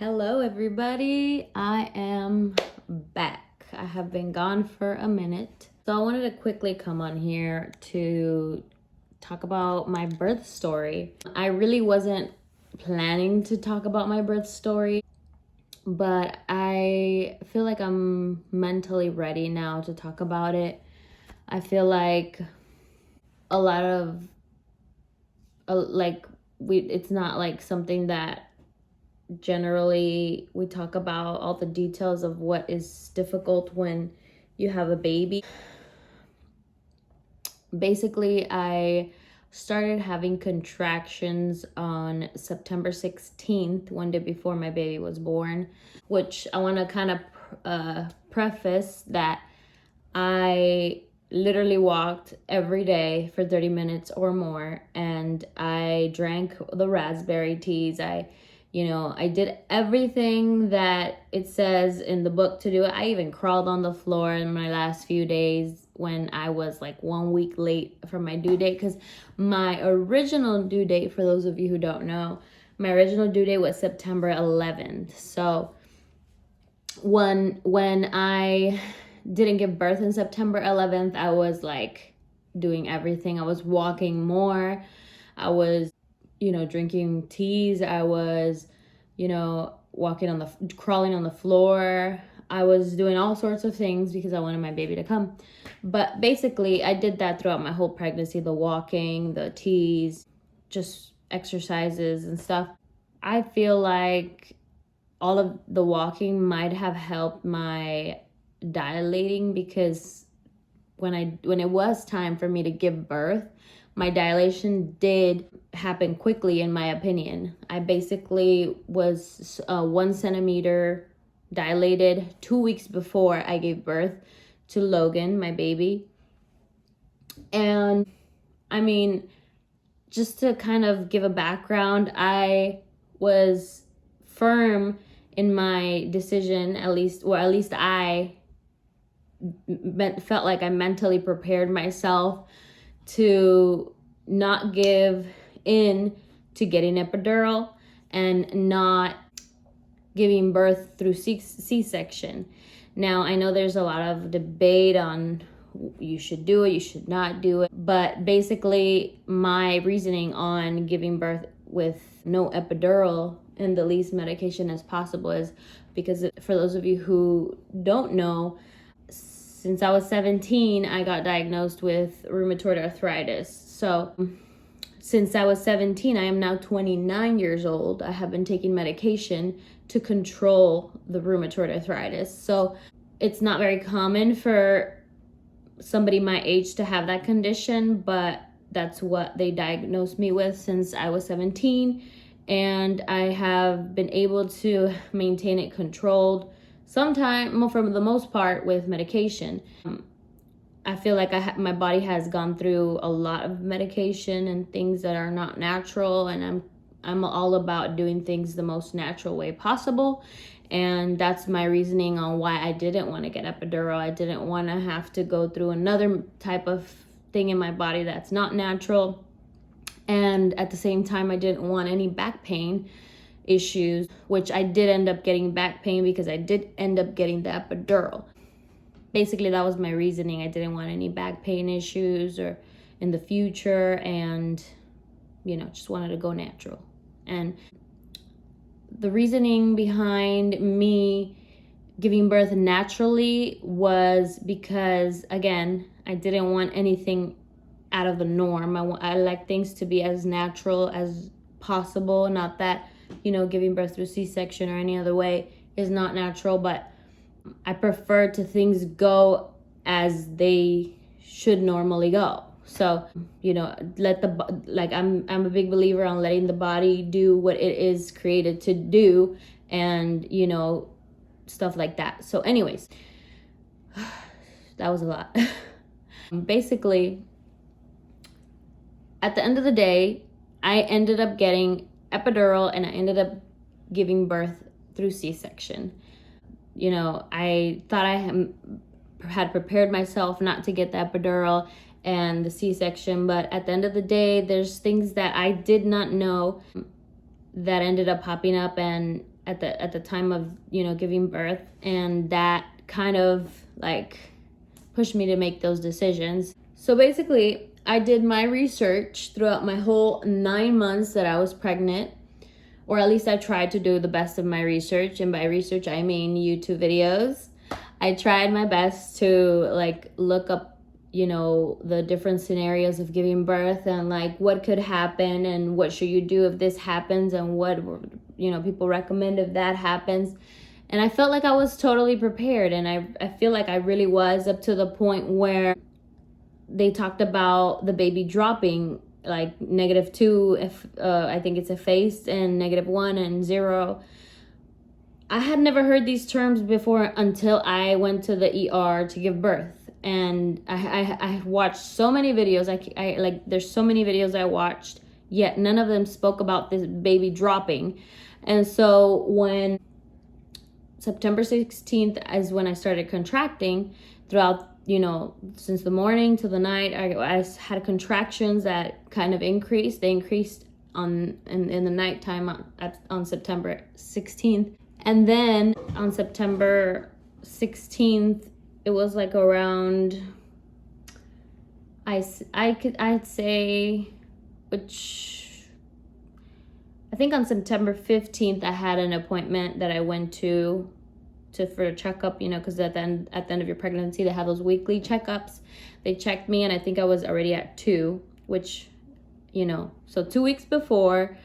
Hello everybody, I am back. I have been gone for a minute. So I wanted to quickly come on here to talk about my birth story. I really wasn't planning to talk about my birth story, but I feel like I'm mentally ready now to talk about it. I feel like a lot of it's not like something that generally we talk about all the details of what is difficult when you have a baby. Basically, I started having contractions on September 16th, one day before my baby was born, which I want to kind of preface that I literally walked every day for 30 minutes or more, and I drank the raspberry teas. I did everything that it says in the book to do. I even crawled on the floor in my last few days when I was like 1 week late from my due date, because my original due date, for those of you who don't know, my original due date was September 11th. So when I didn't give birth in September 11th, I was like doing everything. I was walking more. I was, drinking teas. I was, crawling on the floor. I was doing all sorts of things because I wanted my baby to come. But basically, I did that throughout my whole pregnancy, the walking, the teas, just exercises and stuff. I feel like all of the walking might have helped my dilating, because when it was time for me to give birth, my dilation did happen quickly, in my opinion. I basically was 1 centimeter dilated 2 weeks before I gave birth to Logan, my baby. And I mean, just to kind of give a background, I was firm in my decision, at least I felt like I mentally prepared myself to not give in to getting epidural and not giving birth through C-section. Now, I know there's a lot of debate on you should do it, you should not do it, but basically my reasoning on giving birth with no epidural and the least medication as possible is because, for those of you who don't know, since I was 17, I got diagnosed with rheumatoid arthritis. So since I was 17, I am now 29 years old. I have been taking medication to control the rheumatoid arthritis. So it's not very common for somebody my age to have that condition, but that's what they diagnosed me with since I was 17. And I have been able to maintain it controlled, sometimes, for the most part, with medication. I feel like my body has gone through a lot of medication and things that are not natural, and I'm all about doing things the most natural way possible. And that's my reasoning on why I didn't want to get epidural. I didn't want to have to go through another type of thing in my body that's not natural. And at the same time, I didn't want any back pain issues, which I did end up getting back pain because I did end up getting the epidural. Basically, that was my reasoning. I didn't want any back pain issues or in the future, and just wanted to go natural. And the reasoning behind me giving birth naturally was because, again, I didn't want anything out of the norm. I like things to be as natural as possible. Not that, giving birth through C-section or any other way is not natural, but I prefer to things go as they should normally go. So, I'm a big believer on letting the body do what it is created to do, and, stuff like that. So anyways, that was a lot. Basically, at the end of the day, I ended up getting epidural and I ended up giving birth through C-section. I thought I had prepared myself not to get the epidural and the C-section, but at the end of the day, there's things that I did not know that ended up popping up, and at the time of, you know, giving birth, and that kind of like pushed me to make those decisions. So basically, I did my research throughout my whole 9 months that I was pregnant, or at least I tried to do the best of my research. And by research, I mean YouTube videos. I tried my best to like look up, you know, the different scenarios of giving birth and like what could happen and what should you do if this happens and what, you know, people recommend if that happens. And I felt like I was totally prepared, and I feel like I really was, up to the point where they talked about the baby dropping, like -2 if I think it's effaced, and -1 and 0. I had never heard these terms before until I went to the ER to give birth. And I watched so many videos. I like, there's so many videos I watched, yet none of them spoke about this baby dropping. And so when September 16th is when I started contracting, throughout, you know, since the morning to the night, I had contractions that kind of increased. They increased in the nighttime on September 16th. And then on September 16th, it was like around, I'd say, which I think on September 15th, I had an appointment that I went to for a checkup, you know, because at the end of your pregnancy, they have those weekly checkups. They checked me, and I think I was already at 2, which, you know, so 2 weeks before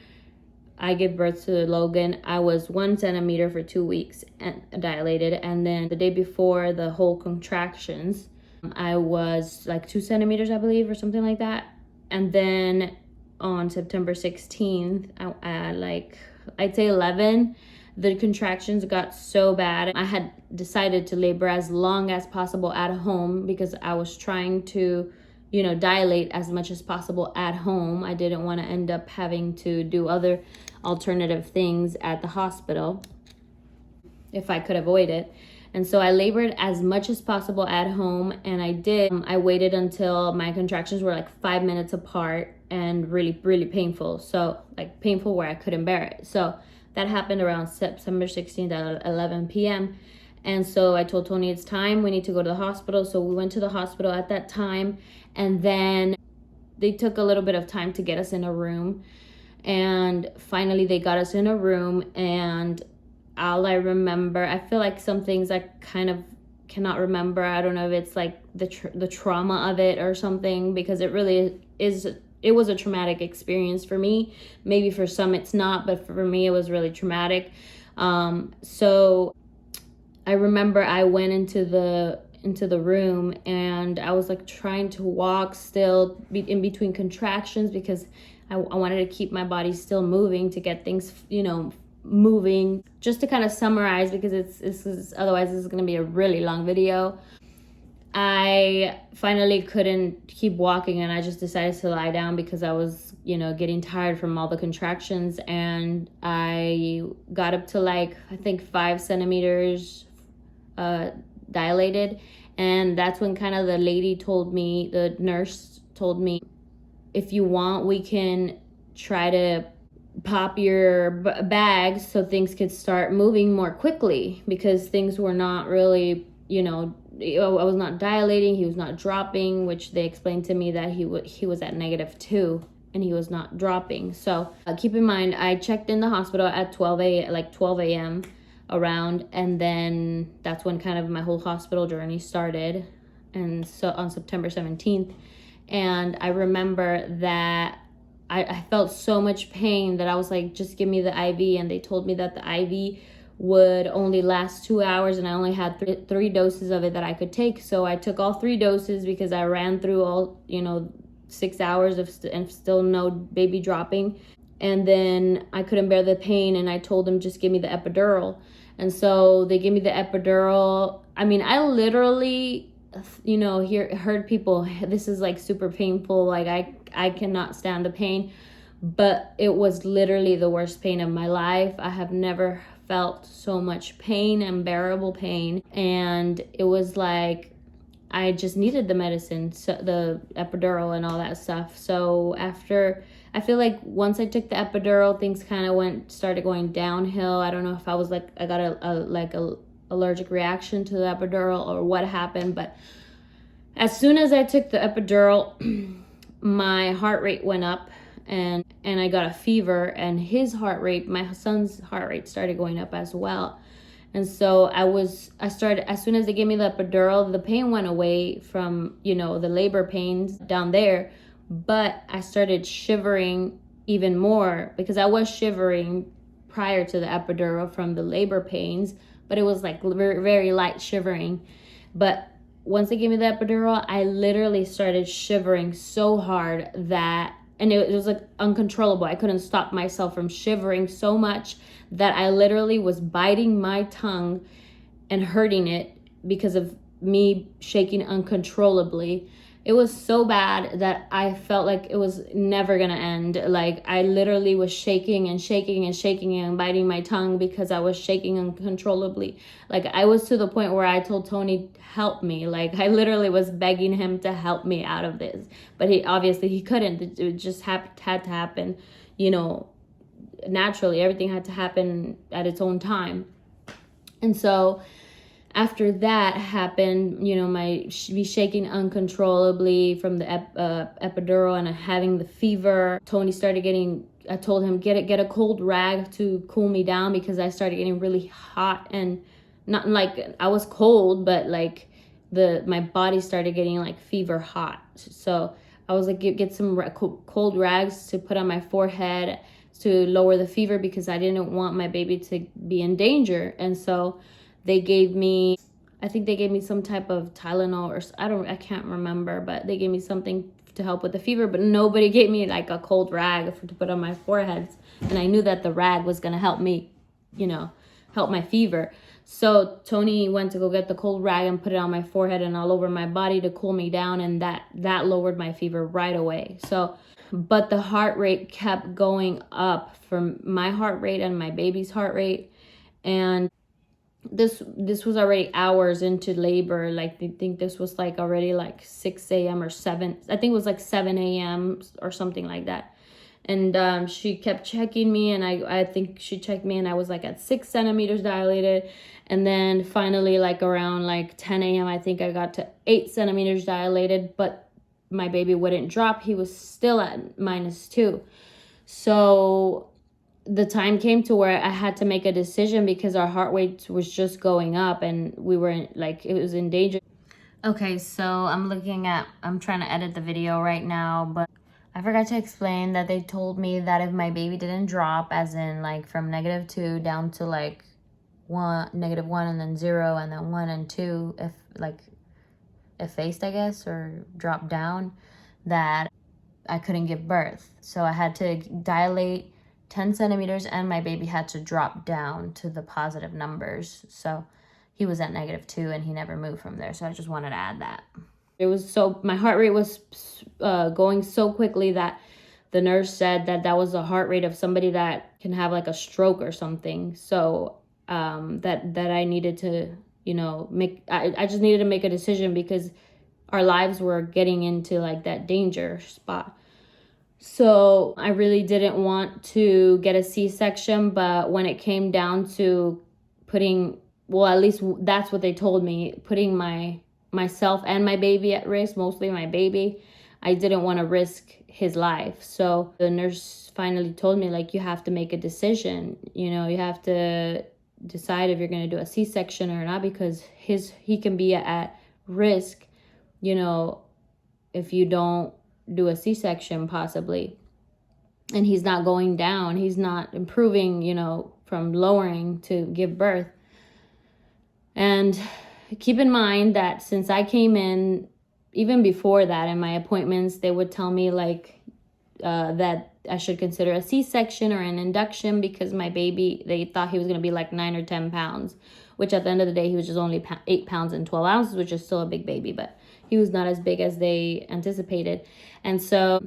I gave birth to Logan, I was 1 centimeter for 2 weeks and dilated. And then the day before the whole contractions, I was like 2 centimeters, I believe, or something like that. And then on September 16th, I'd say 11, the contractions got so bad. I had decided to labor as long as possible at home because I was trying to, you know, dilate as much as possible at home. I didn't want to end up having to do other alternative things at the hospital if I could avoid it. And so I labored as much as possible at home, and I did. I waited until my contractions were like 5 minutes apart and really, really painful. So like painful where I couldn't bear it. So that happened around September 16th at 11 p.m. And so I told Tony, it's time, we need to go to the hospital. So we went to the hospital at that time, and then they took a little bit of time to get us in a room. And finally they got us in a room, and all I remember, I feel like some things I kind of cannot remember. I don't know if it's like the trauma of it or something, because it really is. It was a traumatic experience for me. Maybe for some it's not, but for me it was really traumatic. So I remember I went into the room, and I was like trying to walk still in between contractions, because I wanted to keep my body still moving to get things, you know, moving. Just to kind of summarize, because otherwise this is going to be a really long video. I finally couldn't keep walking, and I just decided to lie down because I was, you know, getting tired from all the contractions. And I got up to like, I think 5 centimeters dilated. And that's when kind of the nurse told me, if you want, we can try to pop your bags so things could start moving more quickly, because things were not really, you know, I was not dilating, he was not dropping, which they explained to me that he was at -2 and he was not dropping. So keep in mind, I checked in the hospital at 12 a.m. around, and then that's when kind of my whole hospital journey started. And so on September 17th, and I remember that I felt so much pain that I was like, just give me the IV. And they told me that the IV would only last 2 hours, and I only had three doses of it that I could take. So I took all 3 doses because I ran through all, you know, 6 hours and still no baby dropping. And then I couldn't bear the pain, and I told them, just give me the epidural. And so they gave me the epidural. I mean, I literally, you know, heard people, this is like super painful, like I cannot stand the pain, but it was literally the worst pain of my life. I have never felt so much pain, unbearable pain, and it was like I just needed the medicine, so the epidural and all that stuff. So after I feel like once I took the epidural, things kind of started going downhill. I don't know if I was like, I got a allergic reaction to the epidural or what happened, but as soon as I took the epidural, my heart rate went up, and I got a fever, and his heart rate, my son's heart rate, started going up as well. And so I started, as soon as they gave me the epidural, the pain went away from, the labor pains down there, but I started shivering even more, because I was shivering prior to the epidural from the labor pains, but it was like very, very light shivering. But once they gave me the epidural, I literally started shivering so hard that, and it was like uncontrollable. I couldn't stop myself from shivering so much that I literally was biting my tongue and hurting it because of me shaking uncontrollably. It was so bad that I felt like it was never gonna end. Like, I literally was shaking and shaking and shaking and biting my tongue because I was shaking uncontrollably. Like, I was to the point where I told Tony, help me. Like, I literally was begging him to help me out of this. But he couldn't. It just had to happen, naturally. Everything had to happen at its own time. And so after that happened, me shaking uncontrollably from the epidural and having the fever. Tony started getting, I told him, get a cold rag to cool me down, because I started getting really hot, and not like I was cold, but like my body started getting like fever hot. So I was like, get some cold rags to put on my forehead to lower the fever, because I didn't want my baby to be in danger. And so I think they gave me some type of Tylenol, or I can't remember, but they gave me something to help with the fever, but nobody gave me like a cold rag to put on my forehead. And I knew that the rag was going to help me, help my fever. So Tony went to go get the cold rag and put it on my forehead and all over my body to cool me down. And that lowered my fever right away. So, but the heart rate kept going up, from my heart rate and my baby's heart rate. And this was already hours into labor. Like, I think this was like already like 6 a.m. or 7. I think it was like 7 a.m. or something like that. And she kept checking me, and I think she checked me, and I was like at 6 centimeters dilated. And then finally, like around like 10 a.m., I think I got to 8 centimeters dilated, but my baby wouldn't drop. He was still at -2. So the time came to where I had to make a decision, because our heart rate was just going up, and we were like, it was in danger. Okay, so I'm trying to edit the video right now, but I forgot to explain that they told me that if my baby didn't drop, as in like from -2 down to like -1 and then 0 and then 1 and 2, if like effaced, I guess, or dropped down, that I couldn't give birth. So I had to dilate 10 centimeters, and my baby had to drop down to the positive numbers. So he was at -2, and he never moved from there. So I just wanted to add that. My heart rate was going so quickly that the nurse said that was the heart rate of somebody that can have like a stroke or something. So that I needed to, I just needed to make a decision, because our lives were getting into like that danger spot. So I really didn't want to get a C-section, but when it came down to at least that's what they told me, putting myself and my baby at risk, mostly my baby, I didn't want to risk his life. So the nurse finally told me, like, you have to make a decision. You have to decide if you're going to do a C-section or not, because he can be at risk, if you don't do a C-section possibly. And he's not going down. He's not improving, from lowering to give birth. And keep in mind that since I came in, even before that, in my appointments, they would tell me like that I should consider a C-section or an induction, because my baby, they thought he was going to be like 9 or 10 pounds, which at the end of the day, he was just only 8 pounds and 12 ounces, which is still a big baby, but he was not as big as they anticipated. And so,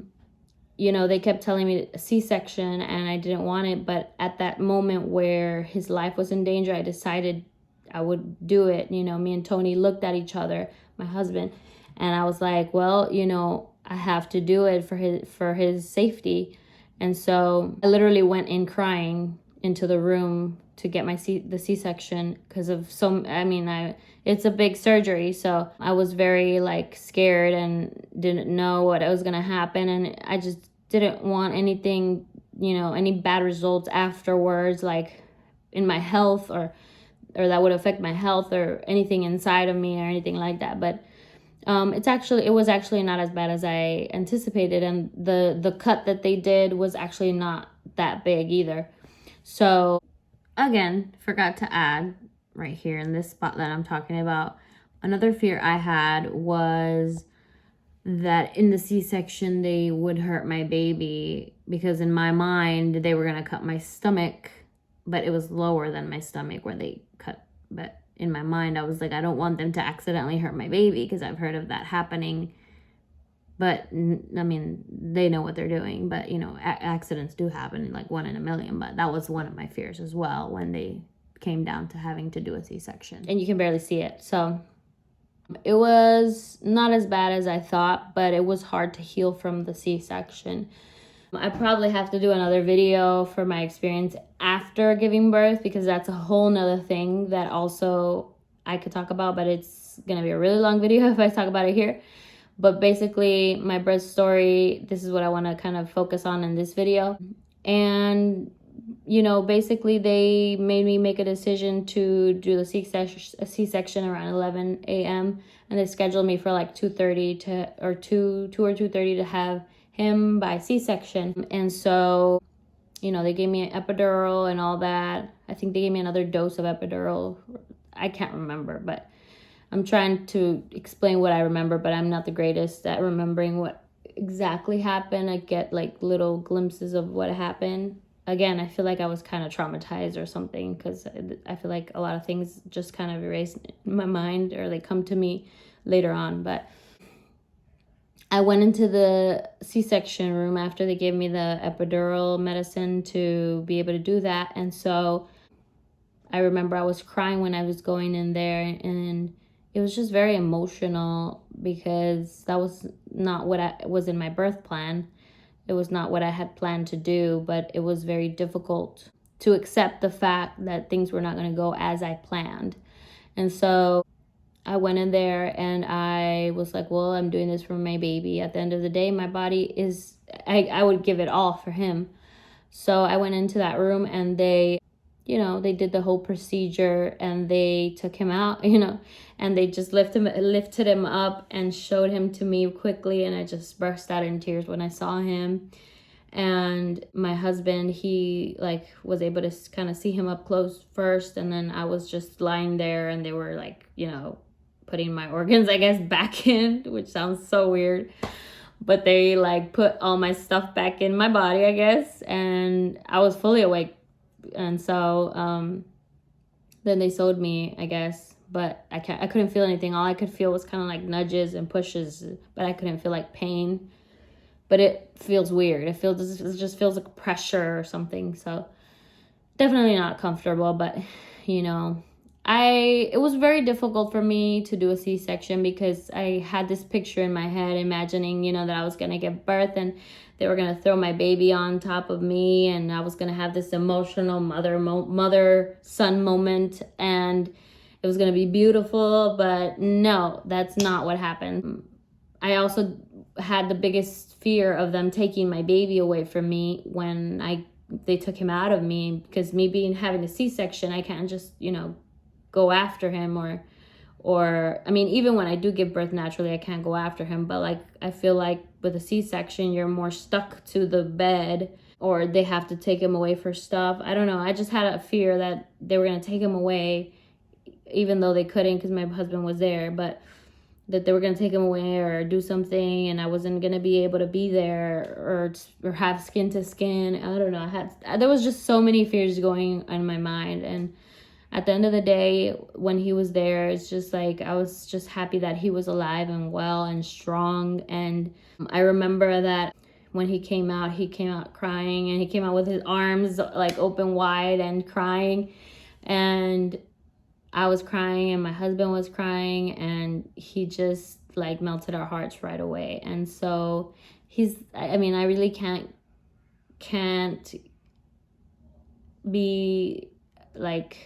they kept telling me a C-section, and I didn't want it. But at that moment where his life was in danger, I decided I would do it. Me and Tony looked at each other, my husband, and I was like, well, I have to do it for his safety. And so I literally went in crying into the room to get the C-section because of it's a big surgery. So I was very like scared and didn't know what was going to happen. And I just didn't want anything, any bad results afterwards, like in my health or that would affect my health or anything inside of me or anything like that. But it was actually not as bad as I anticipated, and the cut that they did was actually not that big either. So again, forgot to add right here in this spot that I'm talking about, another fear I had was that in the C-section they would hurt my baby, because in my mind they were going to cut my stomach, but it was lower than my stomach where they cut. But in my mind I was like, I don't want them to accidentally hurt my baby, because I've heard of that happening. But I mean, they know what they're doing, but accidents do happen, like 1 in a million. But that was one of my fears as well when they came down to having to do a C-section, and you can barely see it. So it was not as bad as I thought, but it was hard to heal from the C-section. I probably have to do another video for my experience after giving birth, because that's a whole nother thing that also I could talk about, but it's gonna be a really long video if I talk about it here. But basically, my birth story, this is what I want to kind of focus on in this video. And basically they made me make a decision to do the C-section around 11 a.m. and they scheduled me for like 2:30 or 2:30 to have him by C-section. And so, they gave me an epidural and all that. I think they gave me another dose of epidural. I can't remember, but I'm trying to explain what I remember, but I'm not the greatest at remembering what exactly happened. I get like little glimpses of what happened. Again, I feel like I was kind of traumatized or something, because I feel like a lot of things just kind of erase in my mind, or they come to me later on. But I went into the C-section room after they gave me the epidural medicine to be able to do that. And so I remember I was crying when I was going in there, and it was just very emotional, because that was not what was in my birth plan. It was not what I had planned to do, but it was very difficult to accept the fact that things were not going to go as I planned. And so I went in there and I was like, well, I'm doing this for my baby. At the end of the day, my body I would give it all for him. So I went into that room and they did the whole procedure and they took him out, and they just lifted him up and showed him to me quickly. And I just burst out in tears when I saw him. And my husband, he was able to kind of see him up close first. And then I was just lying there and they were putting my organs, I guess, back in, which sounds so weird. But they put all my stuff back in my body, I guess. And I was fully awake. And so then they sewed me, I guess, but I couldn't feel anything. All I could feel was kind of like nudges and pushes, but I couldn't feel pain. But it feels weird. It just feels like pressure or something. So definitely not comfortable, but it was very difficult for me to do a C-section, because I had this picture in my head imagining, that I was going to give birth and they were going to throw my baby on top of me, and I was going to have this emotional mother-son moment, and it was going to be beautiful. But no, that's not what happened. I also had the biggest fear of them taking my baby away from me when they took him out of me, because me having a C-section, I can't just, go after him or I mean, even when I do give birth naturally, I can't go after him. But I feel like with a C-section, you're more stuck to the bed, or they have to take him away for stuff. I don't know. I just had a fear that they were going to take him away, even though they couldn't because my husband was there, but that they were going to take him away or do something, and I wasn't going to be able to be there or have skin to skin. I don't know. There was just so many fears going on in my mind. And at the end of the day, when he was there, it's just I was just happy that he was alive and well and strong. And I remember that when he came out crying, and he came out with his arms open wide and crying. And I was crying and my husband was crying, and he just melted our hearts right away. And so I really can't can't be like,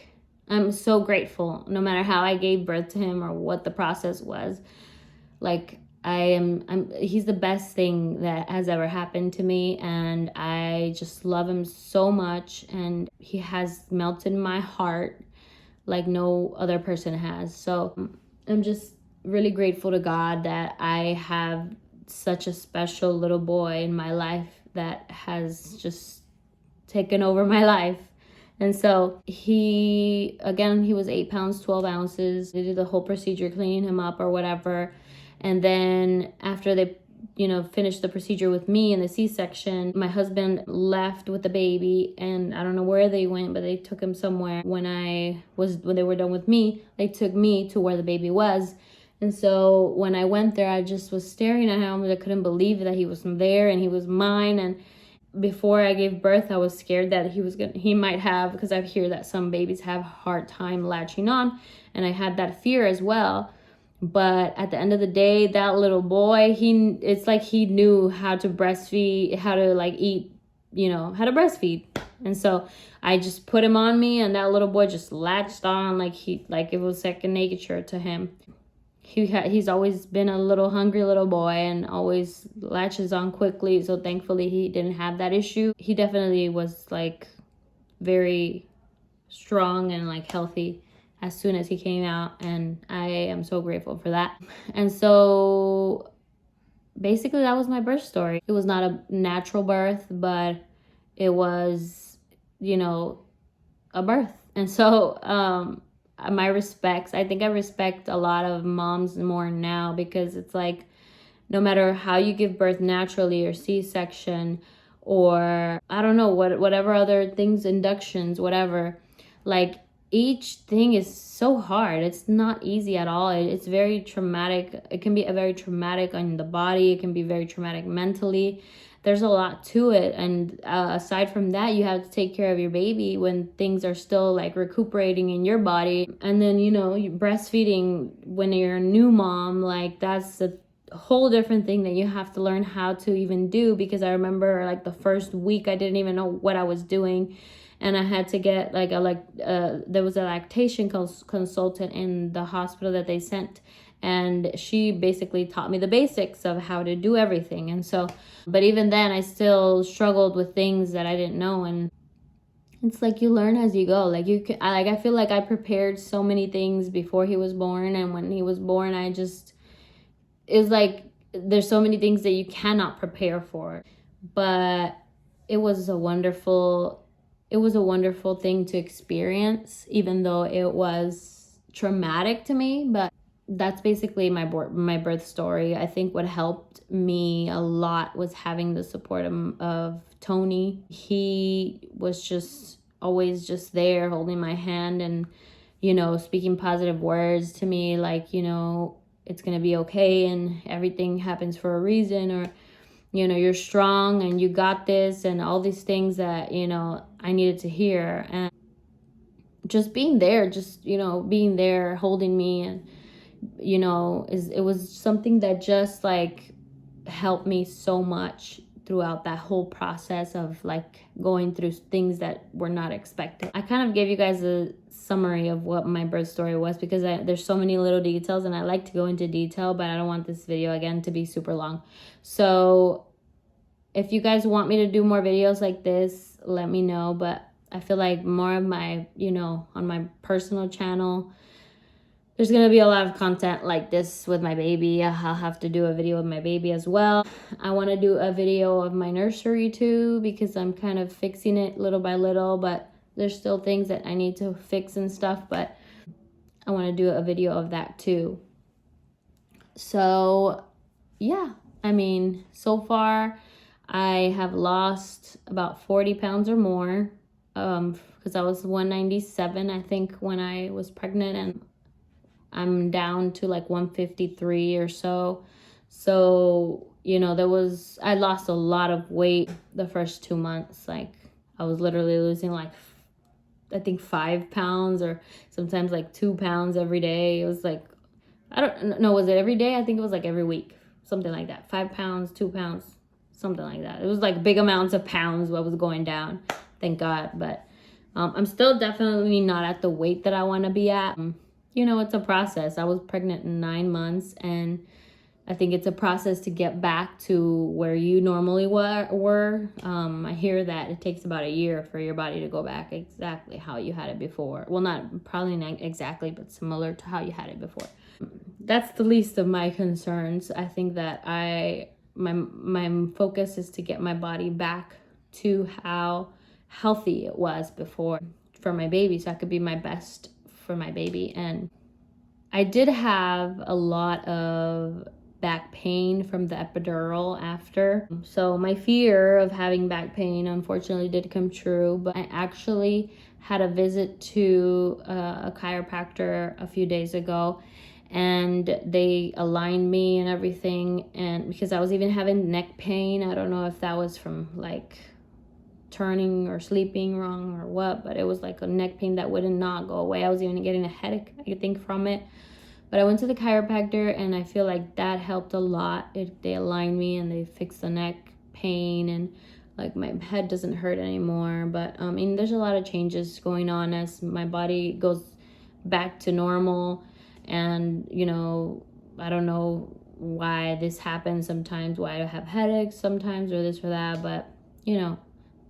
I'm so grateful no matter how I gave birth to him or what the process was. Like, he's the best thing that has ever happened to me, and I just love him so much, and he has melted my heart like no other person has. So I'm just really grateful to God that I have such a special little boy in my life that has just taken over my life. And so he was 8 pounds, 12 ounces. They did the whole procedure, cleaning him up or whatever. And then after they, finished the procedure with me in the C-section, my husband left with the baby, and I don't know where they went, but they took him somewhere. When they were done with me, they took me to where the baby was. And so when I went there, I just was staring at him. I couldn't believe that he was there and he was mine. And before I gave birth, I was scared that he might have, because I hear that some babies have a hard time latching on, and I had that fear as well. But at the end of the day, that little boy, it's like he knew how to breastfeed, how to like eat, how to breastfeed. And so I just put him on me, and that little boy just latched on like it was second nature to him. He's always been a little hungry little boy and always latches on quickly. So thankfully he didn't have that issue. He definitely was like very strong and like healthy as soon as he came out, and I am so grateful for that. And so basically that was my birth story. It was not a natural birth, but it was, a birth. And so my respects. I think I respect a lot of moms more now, because it's like, no matter how you give birth naturally or C-section or I don't know, whatever other things, inductions, whatever, like each thing is so hard. It's not easy at all. It's very traumatic. It can be a very traumatic on the body. It can be very traumatic mentally. There's a lot to it. And aside from that, you have to take care of your baby when things are still like recuperating in your body. And then, breastfeeding when you're a new mom, like that's a whole different thing that you have to learn how to even do. Because I remember like the first week, I didn't even know what I was doing. And I had to get there was a lactation consultant in the hospital that they sent. And she basically taught me the basics of how to do everything. And so, but even then I still struggled with things that I didn't know. And it's like you learn as you go. Like I feel like I prepared so many things before he was born. And when he was born, it's like there's so many things that you cannot prepare for. But it was a wonderful thing to experience, even though it was traumatic to me. But that's basically my birth story. I think what helped me a lot was having the support of Tony. He was just always just there holding my hand and, speaking positive words to me, like, it's going to be okay and everything happens for a reason, or, you're strong and you got this, and all these things that, I needed to hear. And just being there, being there holding me, and it was something that just like helped me so much throughout that whole process of like going through things that were not expected. I kind of gave you guys a summary of what my birth story was, because there's so many little details and I like to go into detail, but I don't want this video again to be super long. So if you guys want me to do more videos like this, let me know. But I feel like more of my, on my personal channel, there's going to be a lot of content like this with my baby. I'll have to do a video of my baby as well. I want to do a video of my nursery too, because I'm kind of fixing it little by little, but there's still things that I need to fix and stuff, but I want to do a video of that too. So yeah, so far I have lost about 40 pounds or more, because I was 197, I think, when I was pregnant, and I'm down to like 153 or so. So, I lost a lot of weight the first 2 months. Like I was literally losing like, I think 5 pounds or sometimes like 2 pounds every day. It was like, I don't know, was it every day? I think it was like every week, something like that. 5 pounds, 2 pounds, something like that. It was like big amounts of pounds what was going down, thank God. But I'm still definitely not at the weight that I want to be at. You know, it's a process. I was pregnant in 9 months, and I think it's a process to get back to where you normally were. I hear that it takes about a year for your body to go back exactly how you had it before. Well, probably not exactly, but similar to how you had it before. That's the least of my concerns. I think that my focus is to get my body back to how healthy it was before for my baby, so I could be my best for my baby. And I did have a lot of back pain from the epidural after. So my fear of having back pain unfortunately did come true, but I actually had a visit to a chiropractor a few days ago, and they aligned me and everything. And because I was even having neck pain, I don't know if that was from like turning or sleeping wrong or what, but it was like a neck pain that would not go away. I was even getting a headache, I think, from it. But I went to the chiropractor, and I feel like that helped a lot. They aligned me and they fixed the neck pain, and like my head doesn't hurt anymore. But I mean, there's a lot of changes going on as my body goes back to normal. And you know, I don't know why this happens sometimes, why I have headaches sometimes, or this or that, but you know,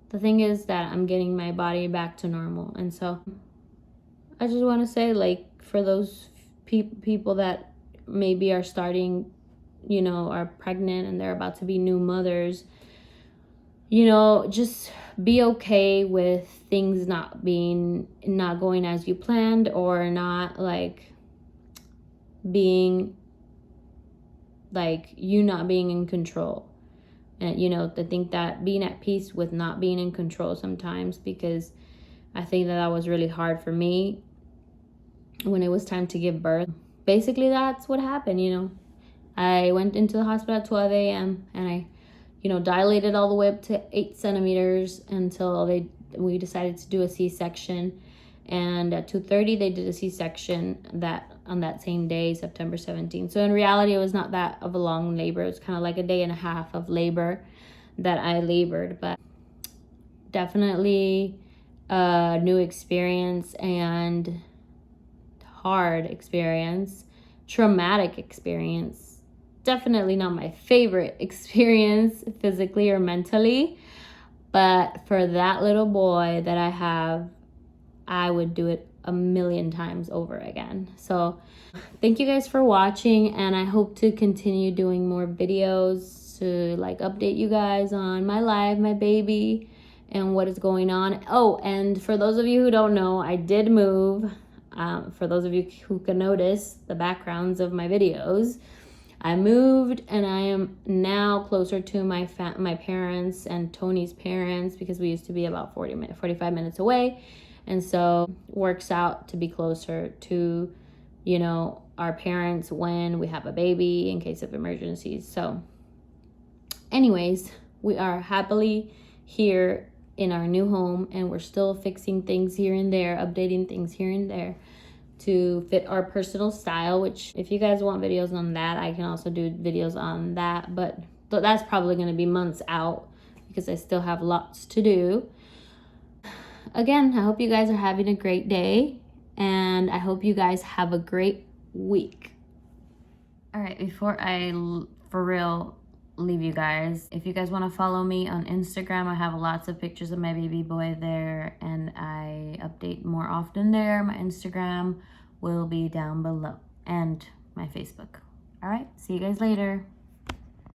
the thing is that I'm getting my body back to normal. And so I just want to say, like, for those people that maybe are starting, you know, are pregnant and they're about to be new mothers, you know, just be okay with things not going as you planned, or not like being like you not being in control. And you know, to think that being at peace with not being in control sometimes, because I think that was really hard for me when it was time to give birth. Basically, that's what happened, you know. I went into the hospital at 12 a.m. and I, you know, dilated all the way up to 8 centimeters until we decided to do a C-section. And at 2:30, they did a C-section on that same day, September 17th. So in reality, it was not that of a long labor. It was kind of like a day and a half of labor that I labored. But definitely a new experience, and hard experience, traumatic experience. Definitely not my favorite experience physically or mentally, but for that little boy that I have, I would do it a million times over again. So thank you guys for watching, and I hope to continue doing more videos to like update you guys on my life, my baby, and what is going on. Oh, and for those of you who don't know, I did move. For those of you who can notice the backgrounds of my videos, I moved, and I am now closer to my parents and Tony's parents, because we used to be about 45 minutes away. And so works out to be closer to, you know, our parents when we have a baby in case of emergencies. So anyways, we are happily here in our new home, and we're still fixing things here and there, updating things here and there to fit our personal style, which if you guys want videos on that, I can also do videos on that, but that's probably going to be months out because I still have lots to do. Again, I hope you guys are having a great day, and I hope you guys have a great week. All right, before I for real leave you guys, if you guys want to follow me on Instagram, I have lots of pictures of my baby boy there, and I update more often there. My Instagram will be down below, and my Facebook. All right, see you guys later.